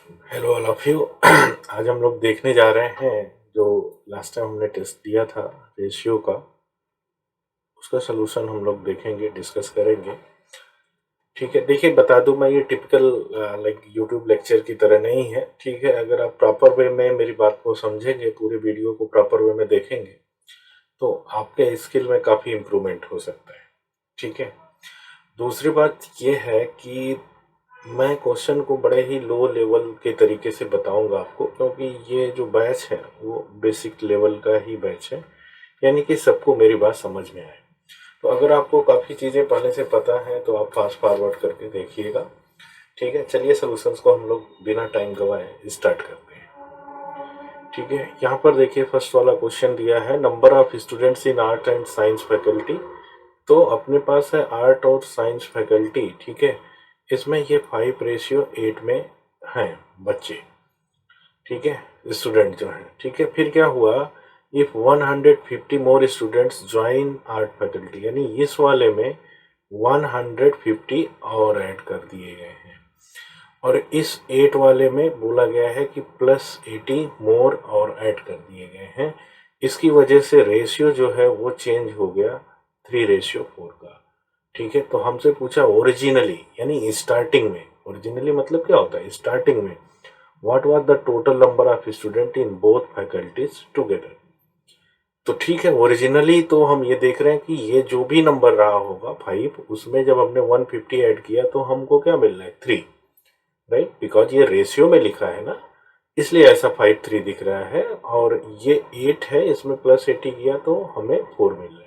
Hello all of you. आज हम लोग देखने जा रहे हैं जो लास्ट टाइम हमने टेस्ट दिया था रेशियो का, उसका सलूशन हम लोग देखेंगे, डिस्कस करेंगे। ठीक है, देखिए बता दूं मैं, ये टिपिकल लाइक यूट्यूब लेक्चर की तरह नहीं है। ठीक है, अगर आप प्रॉपर वे में मेरी बात को समझेंगे, पूरे वीडियो को प्रॉपर वे में देखेंगे, तो आपके स्किल में काफ़ी इम्प्रूवमेंट हो सकता है। ठीक है, दूसरी बात ये है कि मैं क्वेश्चन को बड़े ही लो लेवल के तरीके से बताऊंगा आपको, क्योंकि ये जो बैच है वो बेसिक लेवल का ही बैच है, यानी कि सबको मेरी बात समझ में आए। तो अगर आपको काफ़ी चीज़ें पहले से पता है तो आप फास्ट फॉरवर्ड करके देखिएगा। ठीक है, चलिए सॉल्यूशंस को हम लोग बिना टाइम गवाए स्टार्ट करते हैं। ठीक है, यहाँ पर देखिए फर्स्ट वाला क्वेश्चन दिया है, number of students in art and science faculty. तो अपने पास है आर्ट और साइंस फैकल्टी। ठीक है, इसमें ये 5:8 में हैं बच्चे। ठीक है, स्टूडेंट जो हैं। ठीक है, फिर क्या हुआ, if 150 more students join art faculty, यानी इस वाले में 150 और ऐड कर दिए गए हैं, और इस 8 वाले में बोला गया है कि +80 मोर और ऐड कर दिए गए हैं। इसकी वजह से रेशियो जो है वो चेंज हो गया 3:4 का। ठीक है, तो हमसे पूछा ओरिजिनली, यानी स्टार्टिंग में, ओरिजिनली मतलब क्या होता है, स्टार्टिंग में what was the total number of student in both faculties together. तो ठीक है, ओरिजिनली तो हम ये देख रहे हैं कि ये जो भी नंबर रहा होगा 5, उसमें जब हमने 150 ऐड किया तो हमको क्या मिल रहा है, 3, राइट, बिकॉज ये रेशियो में लिखा है ना, इसलिए ऐसा 5 3 दिख रहा है। और ये 8 है, इसमें +80 किया तो हमें 4 मिल रहा है।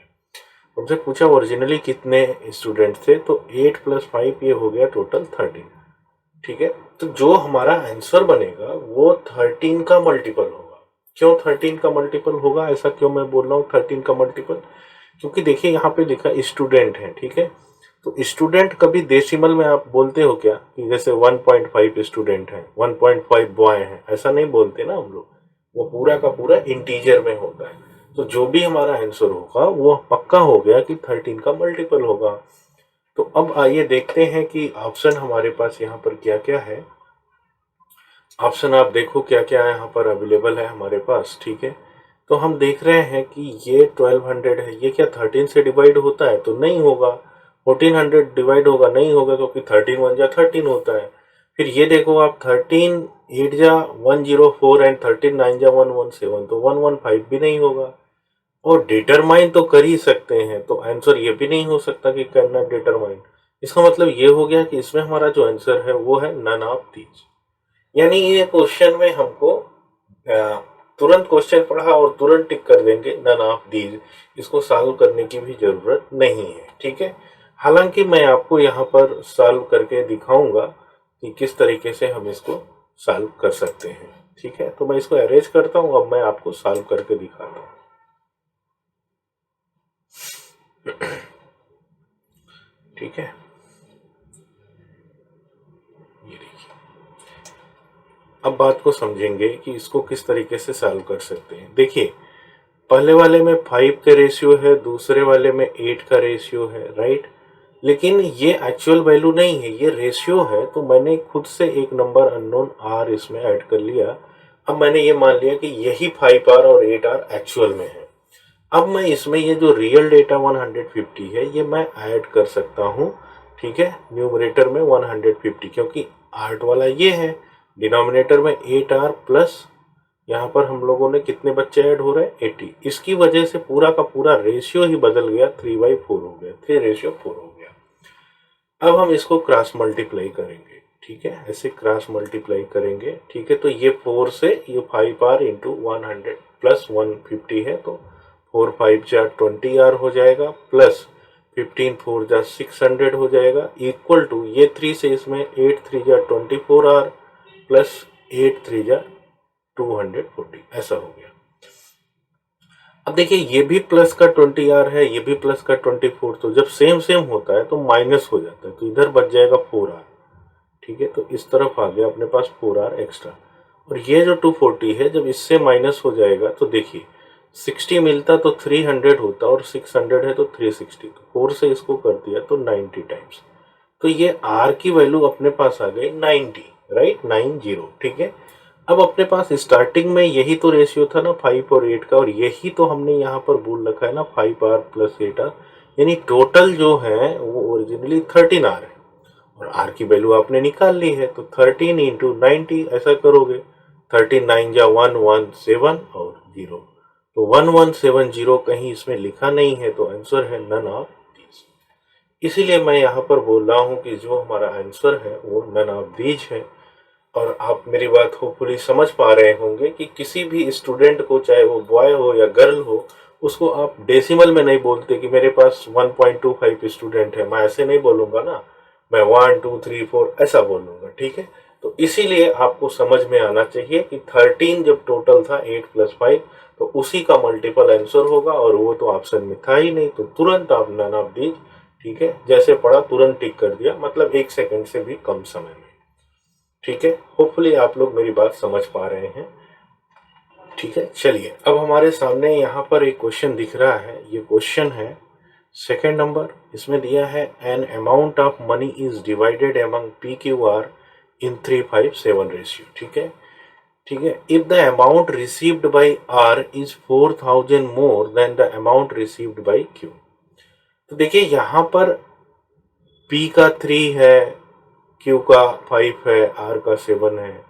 हमसे पूछा ओरिजिनली कितने स्टूडेंट थे, तो 8 + 5 ये हो गया टोटल 13। ठीक है, तो जो हमारा आंसर बनेगा वो 13 का मल्टीपल होगा। क्यों 13 का मल्टीपल होगा, ऐसा क्यों मैं बोल रहा हूँ 13 का मल्टीपल, क्योंकि देखिए यहाँ पे लिखा स्टूडेंट है। ठीक है, तो स्टूडेंट कभी डेसिमल में आप बोलते हो क्या, कि जैसे 1.5 स्टूडेंट है, 1.5 बॉय है, ऐसा नहीं बोलते ना हम लोग, वो पूरा का पूरा इंटीजर में होता है। तो जो भी हमारा आंसर होगा वो पक्का हो गया कि 13 का मल्टीपल होगा। तो अब आइए देखते हैं कि ऑप्शन हमारे पास यहाँ पर क्या क्या है। ऑप्शन आप देखो क्या क्या यहाँ पर अवेलेबल है हमारे पास। ठीक है, तो हम देख रहे हैं कि ये 1200 है, ये क्या 13 से डिवाइड होता है, तो नहीं होगा। 1400 डिवाइड होगा, नहीं होगा, क्योंकि 13 1 जा 13 होता है। फिर ये देखो आप, 13 8 जा 104 एंड 13 9 जा 117, तो 115 भी नहीं होगा। और डिटरमाइन तो कर ही सकते हैं, तो आंसर ये भी नहीं हो सकता कि करना डिटरमाइन। इसका मतलब ये हो गया कि इसमें हमारा जो आंसर है वो है नन ऑफ दीज। यानी ये क्वेश्चन में हमको तुरंत क्वेश्चन पढ़ा और तुरंत टिक कर देंगे नन ऑफ दीज, इसको सॉल्व करने की भी जरूरत नहीं है। ठीक है, हालांकि मैं आपको यहाँ पर सॉल्व करके दिखाऊंगा कि किस तरीके से हम इसको सॉल्व कर सकते हैं। ठीक है, तो मैं इसको अरेंज करता हूँ, अब मैं आपको सॉल्व करके दिखाता हूँ। ठीक है, ये देखिए, अब बात को समझेंगे कि इसको किस तरीके से सॉल्व कर सकते हैं। देखिए, पहले वाले में 5 का रेशियो है, दूसरे वाले में 8 का रेशियो है, राइट, लेकिन ये एक्चुअल वैल्यू नहीं है, ये रेशियो है। तो मैंने खुद से एक नंबर अननोन r इसमें ऐड कर लिया। अब मैंने ये मान लिया कि यही 5r और 8r एक्चुअल में है। अब मैं इसमें ये जो रियल डेटा 150 है ये मैं ऐड कर सकता हूँ। ठीक है, न्यूमरेटर में 150, क्योंकि आर्ट वाला ये है, डिनोमिनेटर में 8r प्लस यहाँ पर हम लोगों ने कितने बच्चे ऐड हो रहे हैं, 80। इसकी वजह से पूरा का पूरा रेशियो ही बदल गया, 3/4 हो गया, 3:4 हो गया। अब हम इसको क्रॉस मल्टीप्लाई करेंगे। ठीक है, ऐसे क्रॉस मल्टीप्लाई करेंगे। ठीक है, तो ये 4 से ये 5r इंटू 100 प्लस 150 है, तो 4 5 जा 20r हो जाएगा, प्लस 15 4 जा 600 हो जाएगा, इक्वल टू ये 3 से इसमें 8 3 जा 24r प्लस 8 3 जा 240, ऐसा हो गया। अब देखिए, ये भी प्लस का 20r है, ये भी प्लस का 24, तो जब सेम सेम होता है तो माइनस हो जाता है, तो इधर बच जाएगा 4r। ठीक है, तो इस तरफ आ गया अपने पास 4r एक्स्ट्रा। और ये जो 240 है, जब इससे माइनस हो जाएगा तो देखिए 60 मिलता तो 300 होता, और 600 है तो 360, तो 4 से इसको कर दिया तो 90 टाइम्स। तो ये r की वैल्यू अपने पास आ गई 90, राइट, 9 0, ठीक है। अब अपने पास स्टार्टिंग में यही तो रेशियो था ना 5 और 8 का, और यही तो हमने यहाँ पर बोल रखा है ना 5R प्लस 8R, यानी टोटल जो है वो ओरिजिनली 13R है, और आर की वैल्यू आपने निकाल ली है, तो 13 इंटू 90 ऐसा करोगे, 13 9 जा 117 और 0, तो 1170 कहीं इसमें लिखा नहीं है, तो आंसर है नन ऑफ दीज। इसीलिए मैं यहाँ पर बोल रहा हूँ कि जो हमारा आंसर है वो नन ऑफ दीज है। और आप मेरी बात होपफुली समझ पा रहे होंगे कि किसी भी स्टूडेंट को, चाहे वो बॉय हो या गर्ल हो, उसको आप डेसिमल में नहीं बोलते कि मेरे पास 1.25 स्टूडेंट है, मैं ऐसे नहीं बोलूंगा ना, मैं 1 2 3 4 ऐसा बोलूंगा, ठीक है। तो इसीलिए आपको समझ में आना चाहिए कि 13 जब टोटल था 8 प्लस 5, तो उसी का मल्टीपल आंसर होगा, और वो तो ऑप्शन में था ही नहीं, तो तुरंत आप नन ऑफ दीज, ठीक है, जैसे पढ़ा तुरंत टिक कर दिया, मतलब 1 सेकंड से भी कम समय में, ठीक है। होपफुली आप लोग मेरी बात समझ पा रहे हैं, ठीक है। चलिए, अब हमारे सामने यहाँ पर एक क्वेश्चन दिख रहा है, ये क्वेश्चन है सेकेंड नंबर, इसमें दिया है an amount of money is divided among P Q R in 3:5:7 ratio, ठीक है, ठीक है। If the amount received by R is 4000 more than the amount received by Q. तो देखिए यहाँ पर पी का 3 है, क्यू का 5 है, आर का 7 है,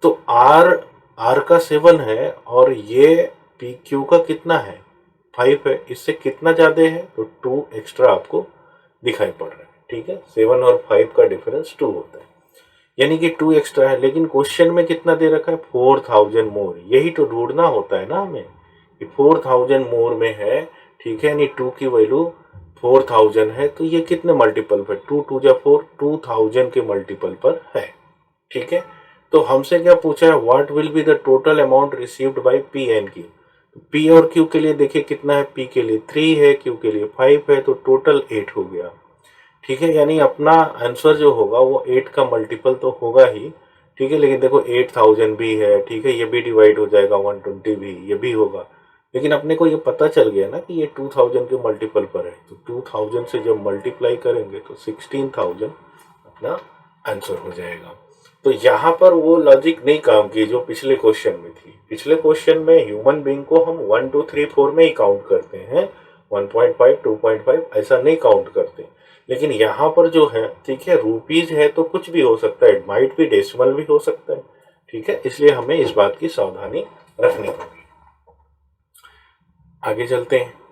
तो आर का 7 है और ये पी क्यू का कितना है, 5 है, इससे कितना ज्यादा है, तो 2 एक्स्ट्रा आपको दिखाई पड़ रहा है, ठीक है। 7 और 5 का डिफरेंस 2 होता है, यानी कि 2 एक्स्ट्रा है, लेकिन क्वेश्चन में कितना दे रखा है, 4000 मोर, यही तो ढूंढना होता है ना हमें कि 4000 मोर में है, ठीक है, यानी 2 की वैल्यू 4000 है, तो ये कितने मल्टीपल पर, 2 2 जा 4, 2000 के मल्टीपल पर है, ठीक है। तो हमसे क्या पूछा है, what will be the total amount received by P and Q. P और क्यू के लिए देखिए कितना है, पी के लिए 3 है, क्यू के लिए 5 है, तो टोटल 8 हो गया, ठीक है। यानी अपना आंसर जो होगा वो 8 का मल्टीपल तो होगा ही, ठीक है, लेकिन देखो 8000 भी है, ठीक है, ये भी डिवाइड हो जाएगा, 120 भी, ये भी होगा, लेकिन अपने को ये पता चल गया ना कि ये 2000 के मल्टीपल पर है, तो 2000 से जब मल्टीप्लाई करेंगे तो 16000 अपना आंसर हो जाएगा। तो यहाँ पर वो लॉजिक नहीं काम की जो पिछले क्वेश्चन में थी। पिछले क्वेश्चन में ह्यूमन बीइंग को हम 1 2 3 4 में ही काउंट करते हैं, 1.5 2.5 ऐसा नहीं काउंट करते, लेकिन यहाँ पर जो है, ठीक है, रुपीज है तो कुछ भी हो सकता है, माइट भी डेसिमल भी हो सकता है, ठीक है, इसलिए हमें इस बात की सावधानी रखनी होगी। आगे चलते हैं।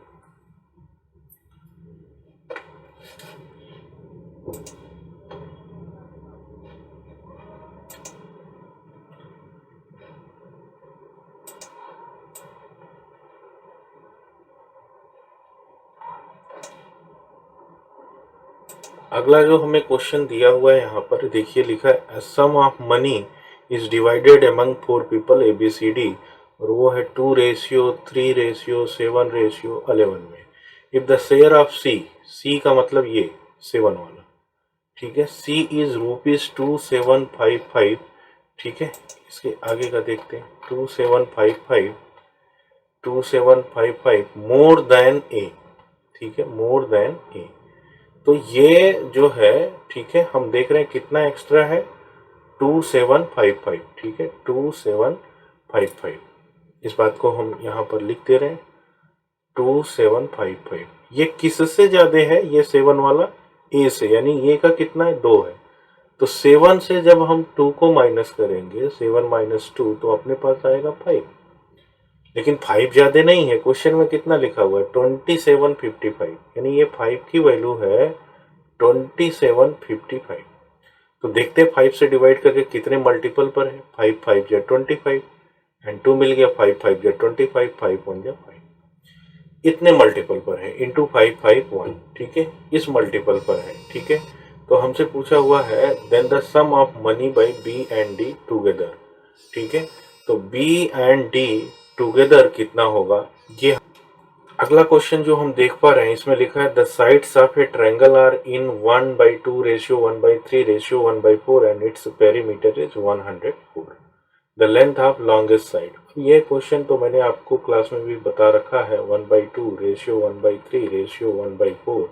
अगला जो हमें क्वेश्चन दिया हुआ है यहाँ पर देखिए, लिखा है sum of money is divided among 4 people ABCD, और वो है 2:3:7:11 में। If the share of C का मतलब ये 7 वाला, ठीक है, सी इज ₹2755, ठीक है। इसके आगे का देखते हैं, 2755 मोर देन ए, ठीक है, मोर देन ए, तो ये जो है, ठीक है, हम देख रहे हैं कितना एक्स्ट्रा है, 2755, ठीक है, 2755, इस बात को हम यहाँ पर लिख दे रहे हैं, 2755, ये किससे ज्यादा है, ये 7 वाला ए से, यानी ये का कितना है, 2 है, तो 7 से जब हम 2 को माइनस करेंगे, 7 - 2, तो अपने पास आएगा 5, लेकिन 5 ज्यादा नहीं है, क्वेश्चन में कितना लिखा हुआ है, 2755, यानी ये 5 की वैल्यू है 2755। तो देखते हैं 5 से डिवाइड करके कितने मल्टीपल पर है, 5 5 जा 25 एंड 2 मिल गया, 5 5 जा 25, 5 1 जा 5, इतने मल्टीपल पर है, इंटू 5 5 1, ठीक है, इस मल्टीपल पर है, ठीक है। तो हमसे पूछा हुआ है then the sum of money by B and D together, ठीक है, तो बी एंड डी टुगेदर कितना होगा, ये अगला क्वेश्चन जो हम देख पा रहे हैं, इसमें लिखा है the sides of a triangle are in 1/2 ratio 1/3 ratio 1/4 and its perimeter is 104, the length of longest side. ये क्वेश्चन तो मैंने आपको क्लास में भी बता रखा है, 1/2 रेशियो 1/3 रेशियो 1/4,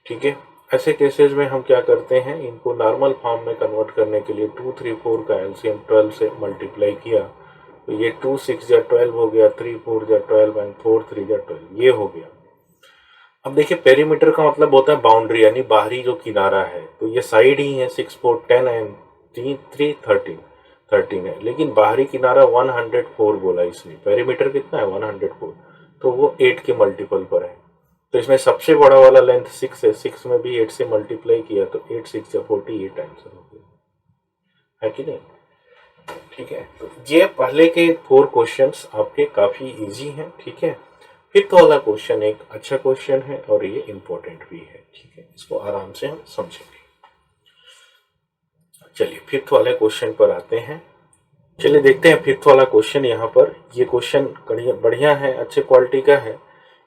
ठीक है, ऐसे केसेस में हम क्या करते हैं, इनको नॉर्मल फॉर्म में कन्वर्ट करने के लिए 2, 3, 4 का एलसीएम 12 से मल्टीप्लाई किया तो ये 2, 6 या 12 हो गया, 3, 4 या 12 एंड 4, 3 या 12 ये हो गया। अब देखिए पेरीमीटर का मतलब होता है बाउंड्री यानी बाहरी जो किनारा है, तो ये साइड ही है 6, 4, 10 एंड 3, 3, 13 है, लेकिन बाहरी किनारा 104 बोला इसने। पेरीमीटर कितना है 104, तो वो 8 के मल्टीपल पर है। तो इसमें सबसे बड़ा वाला लेंथ 6 है, 6 में भी 8 से मल्टीप्लाई किया तो 8, 6 या 48 आंसर हो गया, है कि नहीं? ठीक है, तो ये पहले के 4 क्वेश्चंस आपके काफी इजी हैं। ठीक है, फिफ्थ वाला क्वेश्चन एक अच्छा क्वेश्चन है और ये इंपॉर्टेंट भी है। ठीक है, इसको आराम से हम समझेंगे। चलिए फिफ्थ वाले क्वेश्चन पर आते हैं। चलिए देखते हैं फिफ्थ वाला क्वेश्चन। यहाँ पर ये क्वेश्चन बढ़िया है, अच्छे क्वालिटी का है।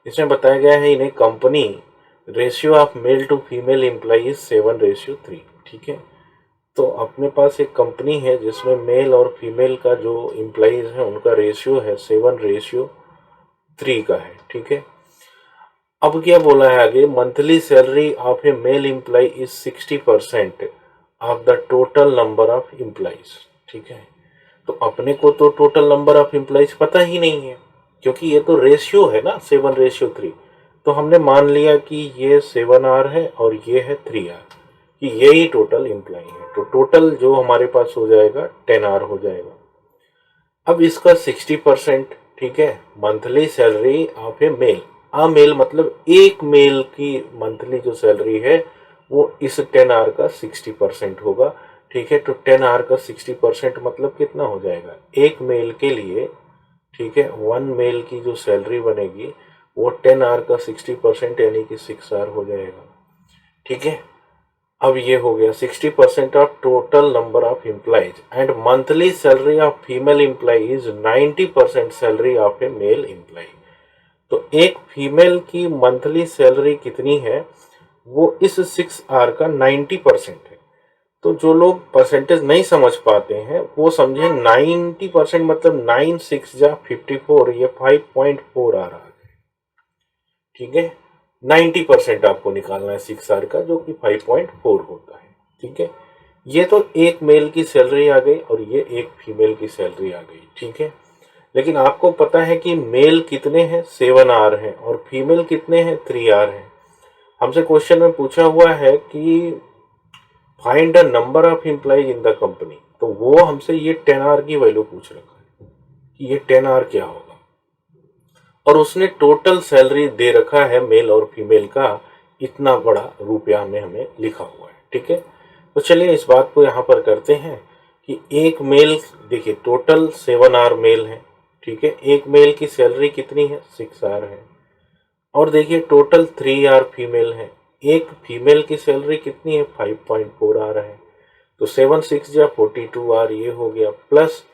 इसमें बताया गया है in a company ratio of male to female employees 7:3। ठीक है, तो अपने पास एक कंपनी है जिसमें मेल और फीमेल का जो एम्प्लॉइज है उनका रेशियो है 7:3 का है। ठीक है, अब क्या बोला है आगे, monthly salary of a male employee is 60% of the total number of employees. ठीक है, तो अपने को तो टोटल नंबर ऑफ एम्प्लॉइज पता ही नहीं है, क्योंकि ये तो रेशियो है ना 7:3। तो हमने मान लिया कि ये 7R है और ये है 3R, कि ये ही टोटल एम्प्लॉय है। तो टोटल जो हमारे पास हो जाएगा 10R हो जाएगा। अब इसका 60%, ठीक है, monthly salary of a male, male मतलब एक मेल की मंथली जो सैलरी है वो इस 10R का 60% होगा। ठीक है, तो 10R का 60% मतलब कितना हो जाएगा, एक मेल के लिए। ठीक है, 1 मेल की जो सैलरी बनेगी वो 10R का 60% यानी कि 6R हो जाएगा। ठीक है, अब ये हो गया 60% of total number of employees and monthly salary of female employee is 90% salary of a male employee. तो एक फीमेल की मंथली सैलरी कितनी है, वो इस 6R का 90% है। तो जो लोग परसेंटेज नहीं समझ पाते हैं वो समझे 90% मतलब 9, 6 या 54, ये 5.4 आ रहा है। ठीक है, 90% आपको निकालना है 6R का, जो कि 5.4 होता है। ठीक है, ये तो एक मेल की सैलरी आ गई और ये एक फीमेल की सैलरी आ गई। ठीक है, लेकिन आपको पता है कि मेल कितने हैं 7R हैं और फीमेल कितने हैं 3R हैं। हमसे क्वेश्चन में पूछा हुआ है कि find the number of employees in the company, तो वो हमसे ये 10R की वैल्यू पूछ रखा है कि ये 10R क्या होगा, और उसने टोटल सैलरी दे रखा है मेल और फीमेल का इतना बड़ा रुपया में हमें लिखा हुआ है। ठीक है, तो चलिए इस बात को यहाँ पर करते हैं कि एक मेल, देखिए टोटल 7R मेल है। ठीक है, एक मेल की सैलरी कितनी है 6R है, और देखिए टोटल 3R फीमेल है। एक फीमेल की सैलरी कितनी है 5.4R है, तो 7, 6 या 42R ये हो गया। प्लस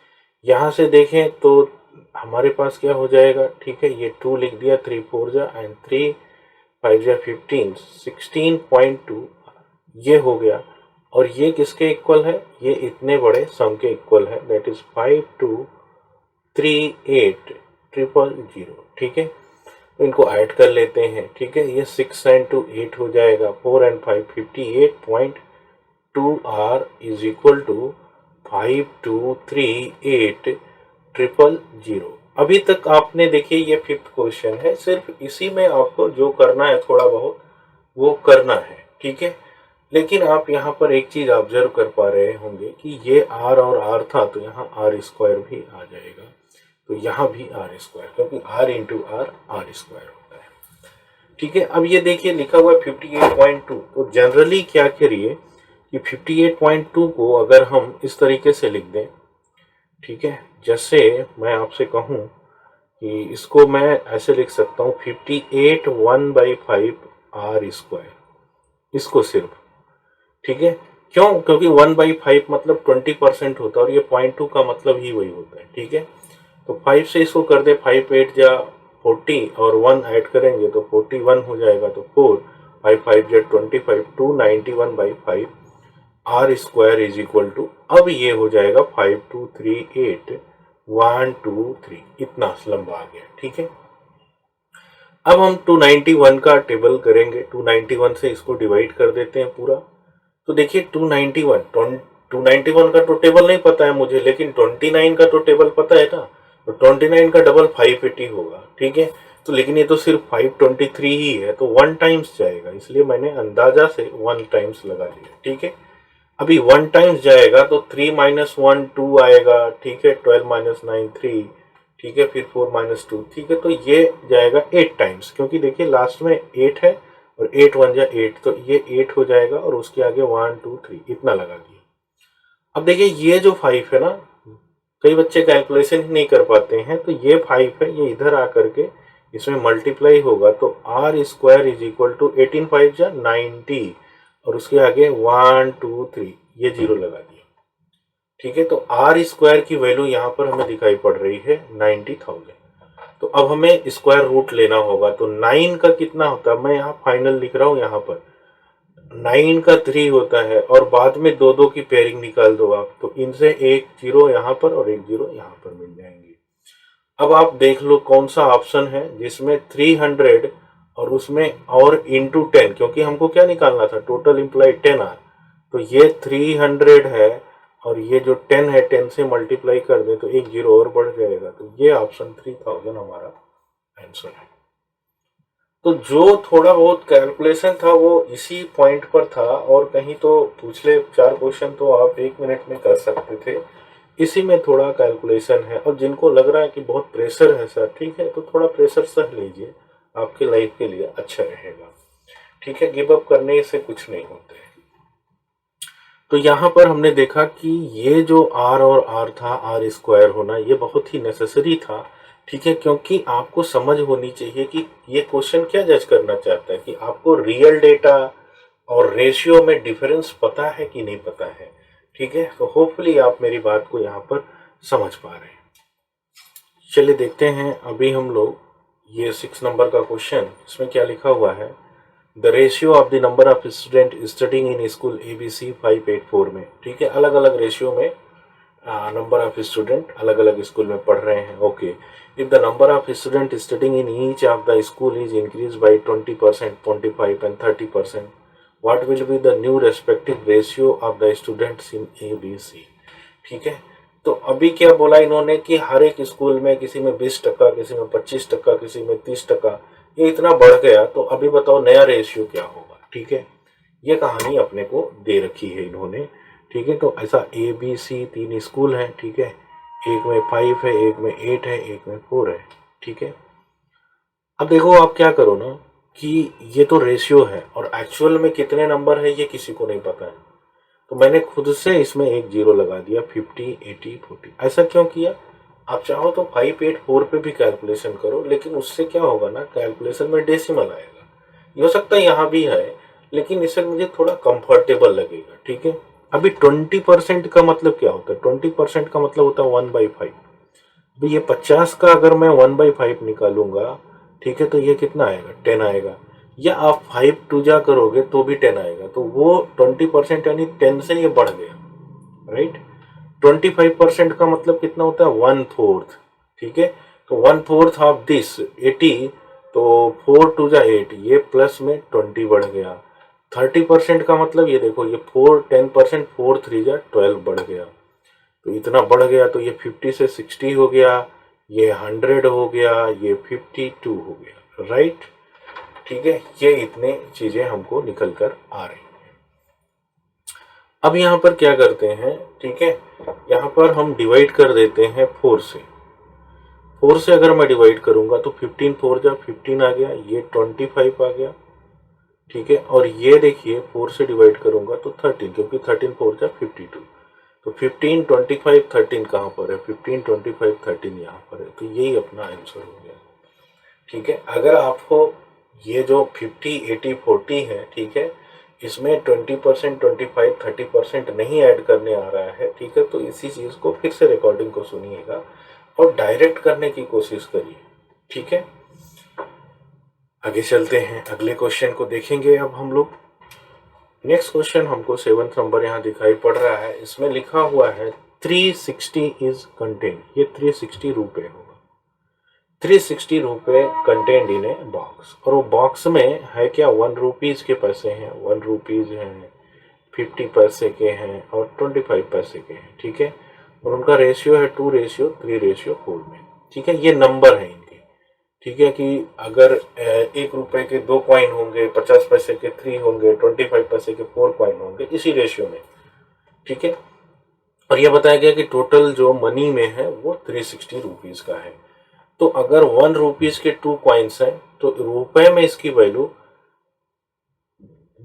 यहाँ से देखें तो हमारे पास क्या हो जाएगा, ठीक है, ये 2 लिख दिया, 3, 4 जा एंड 3, 5 जा 15, 16.2 ये हो गया। और ये किसके इक्वल है, ये इतने बड़े सम के इक्वल है, दैट इज 5238,000। ठीक है, तो इनको ऐड कर लेते हैं। ठीक है, ये 6 एंड 2 8 हो जाएगा, 4 and 5 58.2R is equal to 5238,000। अभी तक आपने देखिए ये फिफ्थ क्वेश्चन है, सिर्फ इसी में आपको जो करना है थोड़ा बहुत वो करना है। ठीक है, लेकिन आप यहाँ पर एक चीज ऑब्जर्व कर पा रहे होंगे कि ये R और R था तो यहाँ R² भी आ जाएगा, तो यहाँ भी R², क्योंकि R इंटू R R² होता है। ठीक है, अब ये देखिए लिखा हुआ है 58.2, तो जनरली क्या करिए कि 58.2 को अगर हम इस तरीके से लिख दें, ठीक है, जैसे मैं आपसे कहूँ कि इसको मैं ऐसे लिख सकता हूँ 58 1/5R², इसको सिर्फ। ठीक है, क्यों, क्योंकि 1/5 मतलब 20% होता है और ये 0.2 का मतलब ही वही होता है। ठीक है, तो 5 से इसको कर दे, 5 8 जा 40 और 1 ऐड करेंगे तो 41 हो जाएगा, तो 4 5 5 जा 25, 291/5 R² इज इक्वल टू, अब ये हो जाएगा 5238,123, इतना लंबा आ गया। ठीक है, अब हम 291 का टेबल करेंगे। 291 से इसको डिवाइड कर देते हैं पूरा। तो देखिए 291 का तो टेबल नहीं पता है मुझे, लेकिन 29 का तो टेबल पता है ना। तो 29 का डबल 580 होगा, ठीक है। तो लेकिन ये तो सिर्फ 523 ही है, तो 1 टाइम्स जाएगा, इसलिए मैंने अंदाजा से 1 टाइम्स लगा लिया, ठीक है। अभी 1 टाइम्स जाएगा तो 3 माइनस 1 2 आएगा, ठीक है। 12 माइनस 9 3, ठीक है। फिर 4 माइनस 2, ठीक है। तो ये जाएगा 8 टाइम्स, क्योंकि देखिए लास्ट में 8 है और 8 1 जा 8, तो ये 8 हो जाएगा और उसके आगे 1 2 3 इतना लगा दिया। अब देखिए ये जो 5 है ना, कई बच्चे कैलकुलेशन ही नहीं कर पाते हैं, तो ये 5 है, ये इधर आकर के इसमें मल्टीप्लाई होगा, तो R square is equal to 18 5 जा 90 और उसके आगे 1 2 3 ये 0 लगा दिया, ठीक है। तो आर स्क्वायर की वैल्यू यहाँ पर हमें दिखाई पड़ रही है 90,000। तो अब हमें स्क्वायर रूट लेना होगा, तो 9 का कितना होता है, मैं यहाँ फाइनल लिख रहा हूँ, यहाँ पर 9 का 3 होता है और बाद में दो दो की पेयरिंग निकाल दो आप, तो इनसे एक 0 यहाँ पर और एक 0 यहाँ पर मिल जाएंगे। अब आप देख लो कौन सा ऑप्शन है जिसमें 300 और उसमें और इंटू 10, क्योंकि हमको क्या निकालना था, टोटल इम्प्लाई 10 आर। तो ये 300 है और ये जो 10 है 10 से मल्टीप्लाई कर दे तो एक 0 और बढ़ जाएगा, तो ये ऑप्शन 3000 हमारा आंसर है। तो जो थोड़ा बहुत कैलकुलेशन था वो इसी पॉइंट पर था, और कहीं तो पिछले 4 क्वेश्चन तो आप 1 मिनट में कर सकते थे, इसी में थोड़ा कैलकुलेशन है। और जिनको लग रहा है कि बहुत प्रेशर है सर, ठीक है, तो थोड़ा प्रेशर सह लीजिए, आपके लाइफ के लिए अच्छा रहेगा, ठीक है। गिव अप करने से कुछ नहीं होता है। तो यहाँ पर हमने देखा कि ये जो आर और आर था, आर स्क्वायर होना, ये बहुत ही नेसेसरी था, ठीक है। क्योंकि आपको समझ होनी चाहिए कि ये क्वेश्चन क्या जज करना चाहता है, कि आपको रियल डेटा और रेशियो में डिफरेंस पता है कि नहीं पता है, ठीक है। तो होपफुली आप मेरी बात को यहाँ पर समझ पा रहे हैं। चलिए देखते हैं अभी हम लोग ये 6 नंबर का क्वेश्चन, इसमें क्या लिखा हुआ है। The ratio of the number of student studying in school ABC 584 में, ठीक है। अलग अलग रेशियो में नंबर ऑफ स्टूडेंट अलग अलग स्कूल में पढ़ रहे हैं, okay. If the number of student studying in each of the school is increase by 20%, 25 and 30%, what will be the new respective ratio of the students in ABC, ठीक है। तो अभी क्या बोला इन्होंने कि हर एक स्कूल में किसी में 20%, किसी में 25%, किसी में 30%, ये इतना बढ़ गया, तो अभी बताओ नया रेशियो क्या होगा, ठीक है। ये कहानी अपने को दे रखी है इन्होंने, ठीक है। तो ऐसा ABC 3 स्कूल हैं, ठीक है। एक में 5 है, एक में 8 है, एक में 4 है, ठीक है। अब देखो आप क्या करो ना, कि ये तो रेशियो है और एक्चुअल में कितने नंबर है ये किसी को नहीं पता है, तो मैंने खुद से इसमें एक 0 लगा दिया। 50 80 40 ऐसा क्यों किया, आप चाहो तो 584 पे भी कैलकुलेशन करो, लेकिन उससे क्या होगा ना, कैलकुलेशन में डेसिमल आएगा। ये हो सकता है यहाँ भी है, लेकिन इससे मुझे थोड़ा कंफर्टेबल लगेगा, ठीक है। अभी 20% का मतलब क्या होता है, 20% का मतलब होता है 1/5। अभी ये 50 का अगर मैं 1/5 निकालूंगा, ठीक है, तो ये कितना आएगा, 10 आएगा। या आप 5 टू जा करोगे तो भी 10 आएगा, तो वो 20% यानी 10 से ये बढ़ गया, राइट। 25% का मतलब कितना होता है, 1/4, ठीक है। तो 1/4 ऑफ दिस 80, तो 4 टू जा 8, ये प्लस में 20 बढ़ गया। 30% का मतलब ये देखो, ये 10%, 4 3 जा 12 बढ़ गया, तो इतना बढ़ गया, तो ये 50 से 60 हो गया, ये 100 हो गया, ये 52 हो गया, राइट, ठीक है। ये इतने चीजें हमको निकल कर आ रही हैं। अब यहाँ पर क्या करते हैं, ठीक है, यहाँ पर हम डिवाइड कर देते हैं 4 से। 4 से अगर मैं डिवाइड करूंगा तो 15 4 जा 15 आ गया, ये 25 आ गया, ठीक है। और ये देखिए 4 से डिवाइड करूंगा तो 13, क्योंकि 13 4 जा 52, तो 15 25 13 कहाँ पर है, 15 25 13 यहाँ पर है, तो यही अपना आंसर हो गया, ठीक है। अगर आपको ये जो 50 80 40 है, ठीक है, इसमें 20% 25 30% नहीं ऐड करने आ रहा है, ठीक है, तो इसी चीज को फिर से रिकॉर्डिंग को सुनिएगा और डायरेक्ट करने की कोशिश करिए, ठीक है। आगे चलते हैं, अगले क्वेश्चन को देखेंगे अब हम लोग। नेक्स्ट क्वेश्चन हमको 7th नंबर यहाँ दिखाई पड़ रहा है, इसमें लिखा हुआ है 360 इज कंटेन, ये 360 रुपए होगा, 360 रुपये कंटेंट इन ए बॉक्स, और वो बॉक्स में है क्या, 1 रुपीज़ के पैसे हैं, 1 रुपीज़ हैं, 50 पैसे के हैं और 25 पैसे के हैं, ठीक है। और उनका रेशियो है 2:3:4 में, ठीक है। ये नंबर है इनके, ठीक है, कि अगर 1 रुपए के 2 कॉइन होंगे, 50 पैसे के 3 होंगे, 25 पैसे के 4 कॉइन होंगे, इसी रेशियो में, ठीक है। और यह बताया गया कि टोटल जो मनी में है वो 360 रुपीज का है। तो अगर 1 रुपीज के 2 कॉइन्स हैं तो रुपए में इसकी वैल्यू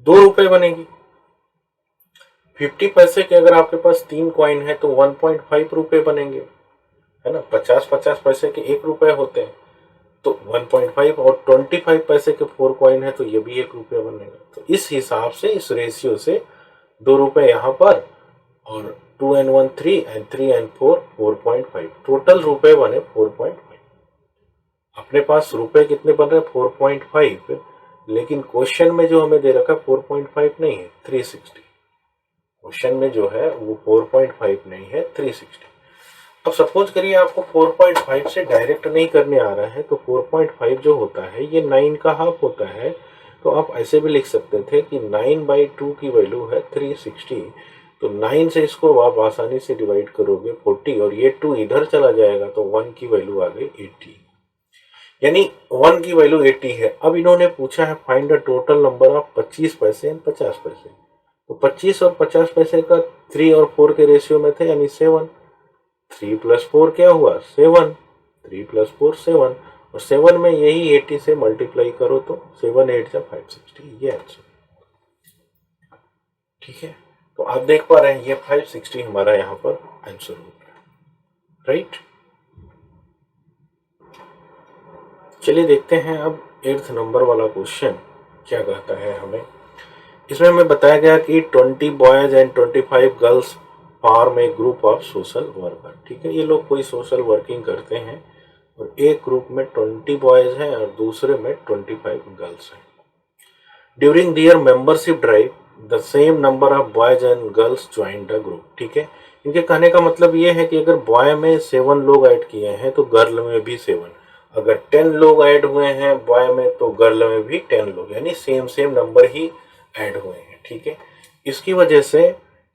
2 रुपए बनेगी। 50 पैसे के अगर आपके पास 3 कॉइन है तो 1.5 रुपए बनेंगे, है ना। 50-50 पैसे के 1 रुपए होते हैं तो 1.5, और 25 पैसे के 4 कॉइन है तो ये भी 1 रुपया बनेगा। तो इस हिसाब से, इस रेशियो से 2 रुपए यहाँ पर, और 2 and 1 3 and 3 and 4 4.5, टोटल रुपए बने 4.5। अपने पास रुपए कितने बन रहे हैं, 4.5, लेकिन क्वेश्चन में जो हमें दे रखा है 4.5 नहीं है, 360। क्वेश्चन में जो है वो 4.5 नहीं है, 360। अब सपोज करिए आपको 4.5 से डायरेक्ट नहीं करने आ रहा है, तो 4.5 जो होता है ये 9 का हाफ होता है। तो आप ऐसे भी लिख सकते थे कि 9/2 की वैल्यू है 360, तो 9 से इसको आप आसानी से डिवाइड करोगे 40, और ये 2 इधर चला जाएगा तो 1 की वैल्यू आ गई 80, यानी 1 की वैल्यू 80 है। अब इन्होंने पूछा है find the total number of 25 पैसे एंड 50 पैसे। तो 25 और 50 पैसे का 3 और 4 के रेशियो में थे, यानी 7। 3 + 4 क्या हुआ, 7। 3 + 4 7, और 7 में यही 80 से मल्टीप्लाई करो तो 7 8 जा 560, ये आंसर, ठीक है। तो आप देख पा रहे हैं ये 560 हमारा यहाँ पर आंसर हो गया, राइट। चलिए देखते हैं अब 8th नंबर वाला क्वेश्चन क्या कहता है हमें। इसमें हमें बताया गया कि 20 boys and 25 girls form A group of social worker, ठीक है। ये लोग कोई सोशल वर्किंग करते हैं, और एक ग्रुप में 20 बॉयज हैं और दूसरे में 25 गर्ल्स हैं। During their membership drive the same number of boys and girls join the group, ठीक है। इनके कहने का मतलब ये है कि अगर बॉय में 7 लोग ऐड किए हैं तो गर्ल में भी 7, अगर 10 लोग ऐड हुए हैं बॉय में तो गर्ल में भी 10 लोग, यानी सेम सेम नंबर ही ऐड हुए हैं, ठीक है। इसकी वजह से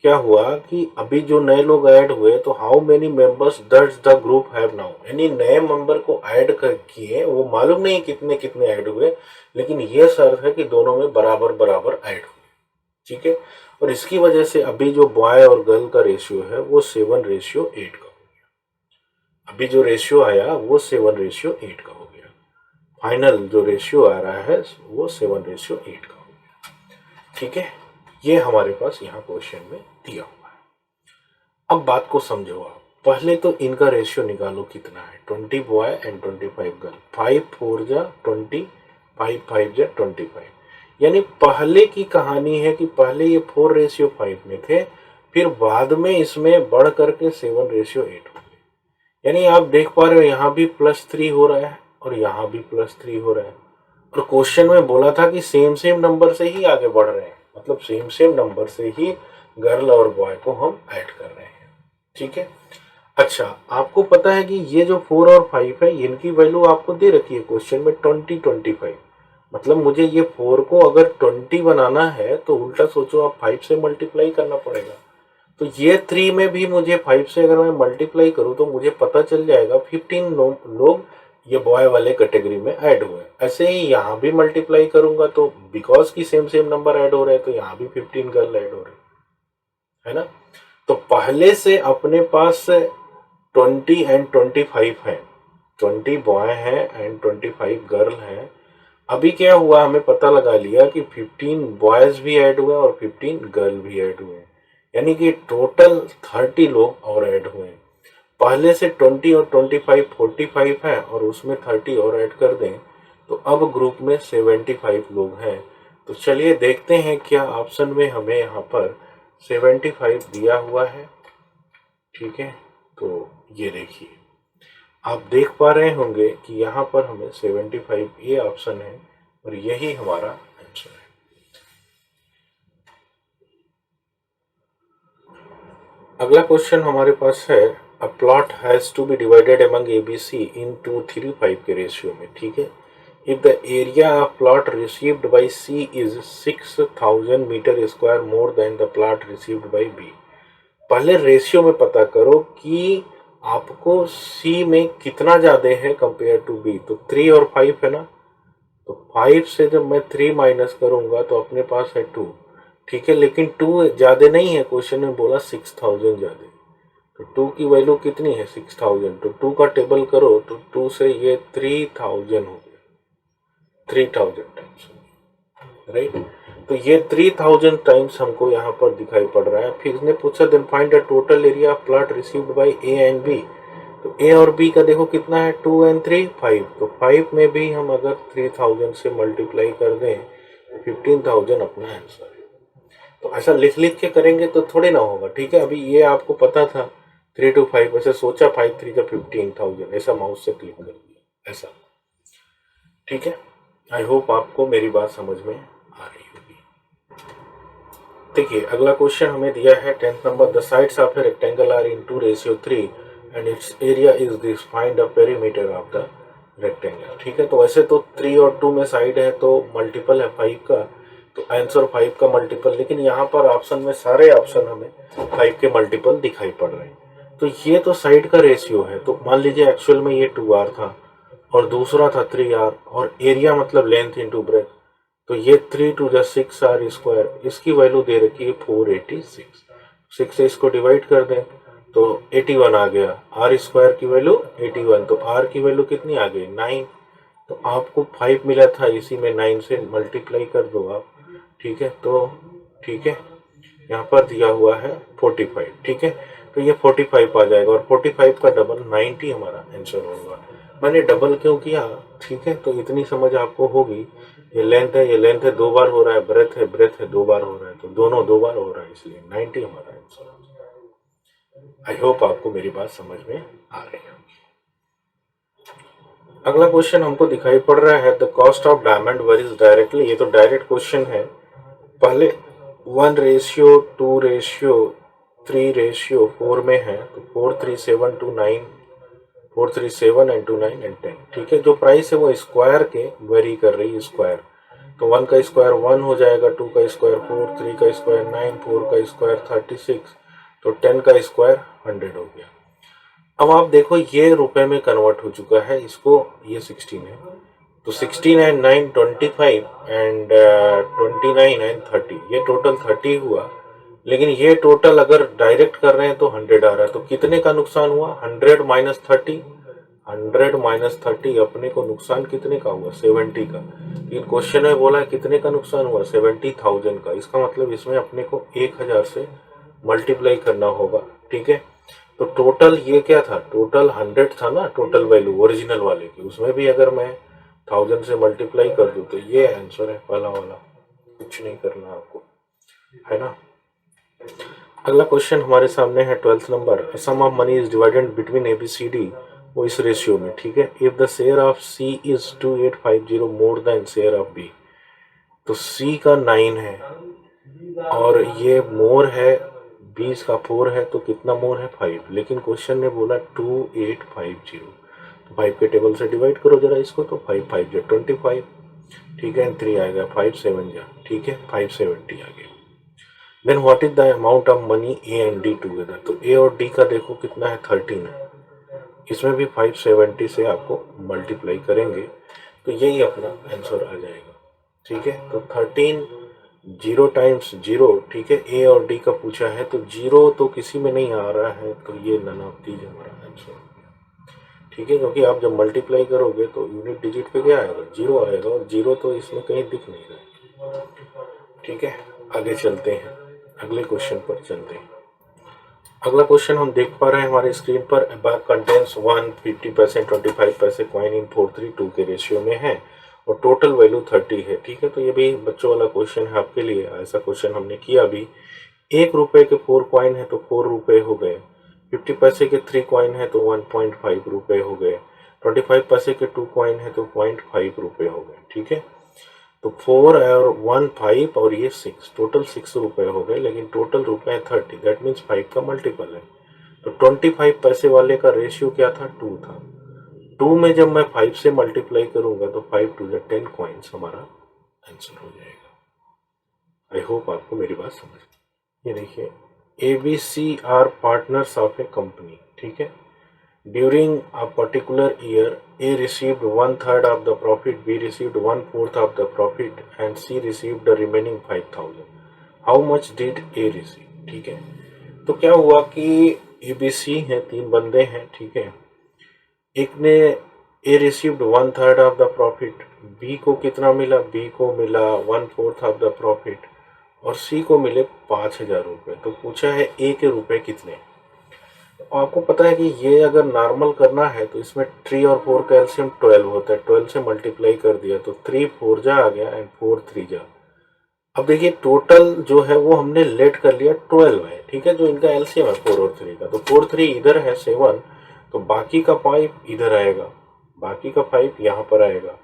क्या हुआ कि अभी जो नए लोग ऐड हुए तो how many members does the group have now, यानी नए मेंबर को ऐड कर किए, वो मालूम नहीं कितने कितने ऐड हुए, लेकिन ये शर्त है कि दोनों में बराबर बराबर ऐड हुए, ठीक है। और इसकी वजह से अभी जो बॉय और गर्ल का रेशियो है वो 7:8 का हो गया। अभी जो रेशियो आया वो 7:8 का हो गया। फाइनल जो रेशियो आ रहा है वो 7:8 का हो गया, ठीक है। ये हमारे पास यहाँ क्वेश्चन में दिया हुआ है। अब बात को समझो आप, पहले तो इनका रेशियो निकालो कितना है, 20 बॉय एंड 25 गर्ल, 5 4 जा 20, 5 5 जा 25, यानी पहले की कहानी है कि पहले ये 4:5 में थे, फिर बाद में इसमें बढ़ करके 7:8 हो गए। यानी आप देख पा रहे हो यहाँ भी +3 हो रहा है और यहाँ भी +3 हो रहा है, और क्वेश्चन में बोला था कि सेम सेम नंबर से ही आगे बढ़ रहे हैं, मतलब सेम सेम नंबर से ही गर्ल और बॉय को हम ऐड कर रहे हैं, ठीक है। अच्छा, आपको पता है कि ये जो 4 और 5 है इनकी वैल्यू आपको दे रखी है क्वेश्चन में 20 25, मतलब मुझे ये 4 को अगर 20 बनाना है तो उल्टा सोचो, आप 5 से मल्टीप्लाई करना पड़ेगा। तो ये 3 में भी मुझे 5 से अगर मैं मल्टीप्लाई करूं तो मुझे पता चल जाएगा 15 लोग ये बॉय वाले कैटेगरी में ऐड हुए। ऐसे ही यहाँ भी मल्टीप्लाई करूंगा तो बिकॉज की सेम सेम नंबर ऐड हो रहे हैं तो यहाँ भी 15 गर्ल ऐड हो रहे है ना। तो पहले से अपने पास 20 एंड 25 है, 20 बॉय है एंड 25 गर्ल है। अभी क्या हुआ, हमें पता लगा लिया कि 15 बॉयज भी ऐड हुए और 15 गर्ल भी ऐड हुए, यानी कि टोटल 30 लोग और ऐड हुए। पहले से 20 और 25 45 है और उसमें 30 और ऐड कर दें तो अब ग्रुप में 75 लोग हैं। तो चलिए देखते हैं क्या ऑप्शन में हमें यहाँ पर 75 दिया हुआ है, ठीक है। तो ये देखिए, आप देख पा रहे होंगे कि यहाँ पर हमें 75 ये ऑप्शन है और यही हमारा आंसर है। अगला क्वेश्चन हमारे पास है a plot has to be divided among ABC in 2:3:5 के रेशियो में, ठीक है। If the area of plot received by C is 6000 metre square more than the plot received by B। पहले रेशियो में पता करो कि आपको C में कितना ज़्यादा है कंपेयर टू B। तो 3 और 5 है ना, तो 5 से जब मैं 3 माइनस करूंगा तो अपने पास है 2, ठीक है। लेकिन 2 ज़्यादा नहीं है, क्वेश्चन में बोला 6000 ज़्यादा, तो 2 की वैल्यू कितनी है 6000, तो 2 का टेबल करो तो 2 से ये 3000 हो गया, 3000 टाइम्स, राइट। तो ये 3000 टाइम्स हमको यहाँ पर दिखाई पड़ रहा है। फिर इसने पूछा then find the total area of plot received by A and B। तो A और B का देखो कितना है, 2 एंड 3 5, तो 5 में भी हम अगर 3000 से मल्टीप्लाई कर दें तो 15000 अपना आंसर है। तो ऐसा लिख लिख के करेंगे तो थोड़े ना होगा, ठीक है। अभी ये आपको पता था 3 to 5, ऐसे सोचा 5 3 का 15000, ऐसा माउस से क्लिक कर दिया, ऐसा, ठीक है। आई होप आपको मेरी बात समझ में आ रही होगी। देखिए अगला क्वेश्चन हमें दिया है 10th number, the sides of a rectangle are in 2:3 and its area is this, find the perimeter of the rectangle, ठीक है। तो वैसे तो 3 और 2 में साइड है तो मल्टीपल है 5 का, तो आंसर 5 का मल्टीपल, लेकिन यहाँ पर ऑप्शन में सारे ऑप्शन हमें 5 के मल्टीपल दिखाई पड़ रहे हैं। तो ये तो साइड का रेशियो है, तो मान लीजिए एक्चुअल में ये 2r था और दूसरा था 3r, और एरिया मतलब लेंथ इंटू ब्रेथ, तो ये 3 to the 6r स्क्वायर, इसकी वैल्यू दे रखी है 486। 6 से इसको डिवाइड कर दें तो 81 आ गया, आर स्क्वायर की वैल्यू 81, तो आर की वैल्यू कितनी आ गई 9। तो आपको 5 मिला था, इसी में 9 से मल्टीप्लाई कर दो आप, ठीक है। तो ठीक है, यहाँ पर दिया हुआ है 45, ठीक है। तो ये 45 आ जाएगा और 45 का डबल 90 हमारा आंसर होगा। मैंने डबल क्यों किया, ठीक है, तो इतनी समझ आपको होगी। ये लेंथ है, ये लेंथ है, 2 बार हो रहा है, ब्रेथ है, ब्रेथ है 2 बार हो रहा है, तो दोनों 2 बार हो रहा है, इसलिए 90 हमारा आंसर। आई होप आपको मेरी बात समझ में आ रही है। अगला क्वेश्चन हमको दिखाई पड़ रहा है, the cost of diamond varies directly. ये तो डायरेक्ट क्वेश्चन है। पहले 1:2:3:4 में है, तो 43729, 437 एंड 29 एंड 10, ठीक है। जो प्राइस है वो स्क्वायर के वेरी कर रही है, स्क्वायर, तो 1 का स्क्वायर 1 हो जाएगा, 2 का स्क्वायर 4, 3 का स्क्वायर 9, 4 का स्क्वायर 36, तो 10 का स्क्वायर 100 हो गया। अब आप देखो ये रुपए में कन्वर्ट हो चुका है, इसको ये 16 है, तो 16 एंड 9 25 एंड 29 एंड 30, ये टोटल 30 हुआ। लेकिन ये टोटल अगर डायरेक्ट कर रहे हैं तो 100 आ रहा है, तो कितने का नुकसान हुआ, 100 माइनस 30, 100 माइनस 30 अपने को नुकसान कितने का हुआ 70 का। लेकिन क्वेश्चन में बोला है कितने का नुकसान हुआ 70,000 का, इसका मतलब इसमें अपने को 1000 से मल्टीप्लाई करना होगा, ठीक है। तो टोटल ये क्या था, टोटल 100 था ना, टोटल वैल्यू ओरिजिनल वाले की, उसमें भी अगर मैं 1000 से मल्टीप्लाई कर दूं तो ये आंसर है पहला वाला, कुछ नहीं करना आपको, है ना। अगला क्वेश्चन हमारे सामने है 12th number, sum of money is divided between ABCD, वो इस रेशियो में, ठीक है। If the share of C is 2850 more than share of B, तो C का 9 है और ये मोर है, 20 का 4 है, तो कितना मोर है 5, लेकिन क्वेश्चन ने बोला 2850, तो 5 के टेबल से डिवाइड करो जरा इसको, तो 5 5 जा 25, ठीक है, 3 आएगा 5 7 जा, ठीक है, 570 आ गया। Then what is the amount of money A and D together, तो A और D का देखो कितना है 13 है, इसमें भी 570 से आपको मल्टीप्लाई करेंगे तो यही अपना आंसर आ जाएगा, ठीक है। तो 13 0 टाइम्स 0, ठीक है। A और D का पूछा है तो 0 तो किसी में नहीं आ रहा है, तो ये नन ऑफ दीज हमारा आंसर हो गया, ठीक है। क्योंकि आप जब मल्टीप्लाई करोगे तो यूनिट डिजिट पे क्या आएगा 0 आएगा, और 0 तो इसमें कहीं दिख नहीं रहा है, ठीक है। आगे चलते हैं, अगले क्वेश्चन पर चलते हैं। अगला क्वेश्चन हम देख पा रहे हैं हमारे स्क्रीन पर, a bag contains 1 50 पैसे 25 पैसे कॉइन इन 4:3 के रेशियो में है और टोटल वैल्यू 30 है, ठीक है। तो ये भी बच्चों वाला क्वेश्चन है आपके लिए, ऐसा क्वेश्चन हमने किया अभी। 1 रुपए के 4 कॉइन है तो 4 रुपए हो गए, 50 पैसे के 3 कॉइन है तो 1.5 रुपए हो गए, 25 पैसे के 2 कॉइन है तो 0.5 रुपए हो गए, ठीक है। तो 4 और 1 5 और ये 6, टोटल 6 रुपए हो गए, लेकिन टोटल रुपए 30, दैट मीन्स 5 का मल्टीपल है। तो 25 पैसे वाले का रेशियो क्या था, 2 था। 2 में जब मैं 5 से मल्टीप्लाई करूंगा तो 5 टू द 10 कॉइन्स हमारा आंसर हो जाएगा। आई होप आपको मेरी बात समझ में। ये देखिए, ABC are partners of a company, ठीक है। During a particular year A received 1/3 of the profit, B received 1/4 of the profit and C received the remaining 5,000. How much did A receive? ठीक है, तो क्या हुआ कि ABC हैं, 3 बंदे हैं, ठीक है। एक ने A received 1/3 of the profit, B को कितना मिला, B को मिला 1/4 of the profit और C को मिले 5,000 रुपये। तो पूछा है A के रुपए कितने। तो आपको पता है कि ये अगर नॉर्मल करना है तो इसमें 3 और 4 का एलसीएम 12 होता है। 12 से मल्टीप्लाई कर दिया तो 3 4 जा आ गया एंड 4 3 जा। अब देखिए टोटल जो है वो हमने लेट कर लिया 12 है, ठीक है, जो इनका एलसीएम है 4 और 3 का। तो 4 3 इधर है 7, तो बाकी का 5 इधर आएगा, बाकी का 5 यहाँ पर आएगा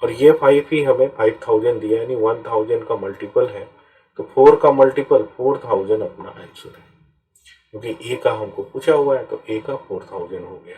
और ये 5 ही हमें 5000 दिया, यानी 1000 का मल्टीपल है। तो 4 का मल्टीपल 4000 अपना आंसर है, क्योंकि ए का हमको पूछा हुआ है तो ए का 4000 हो गया।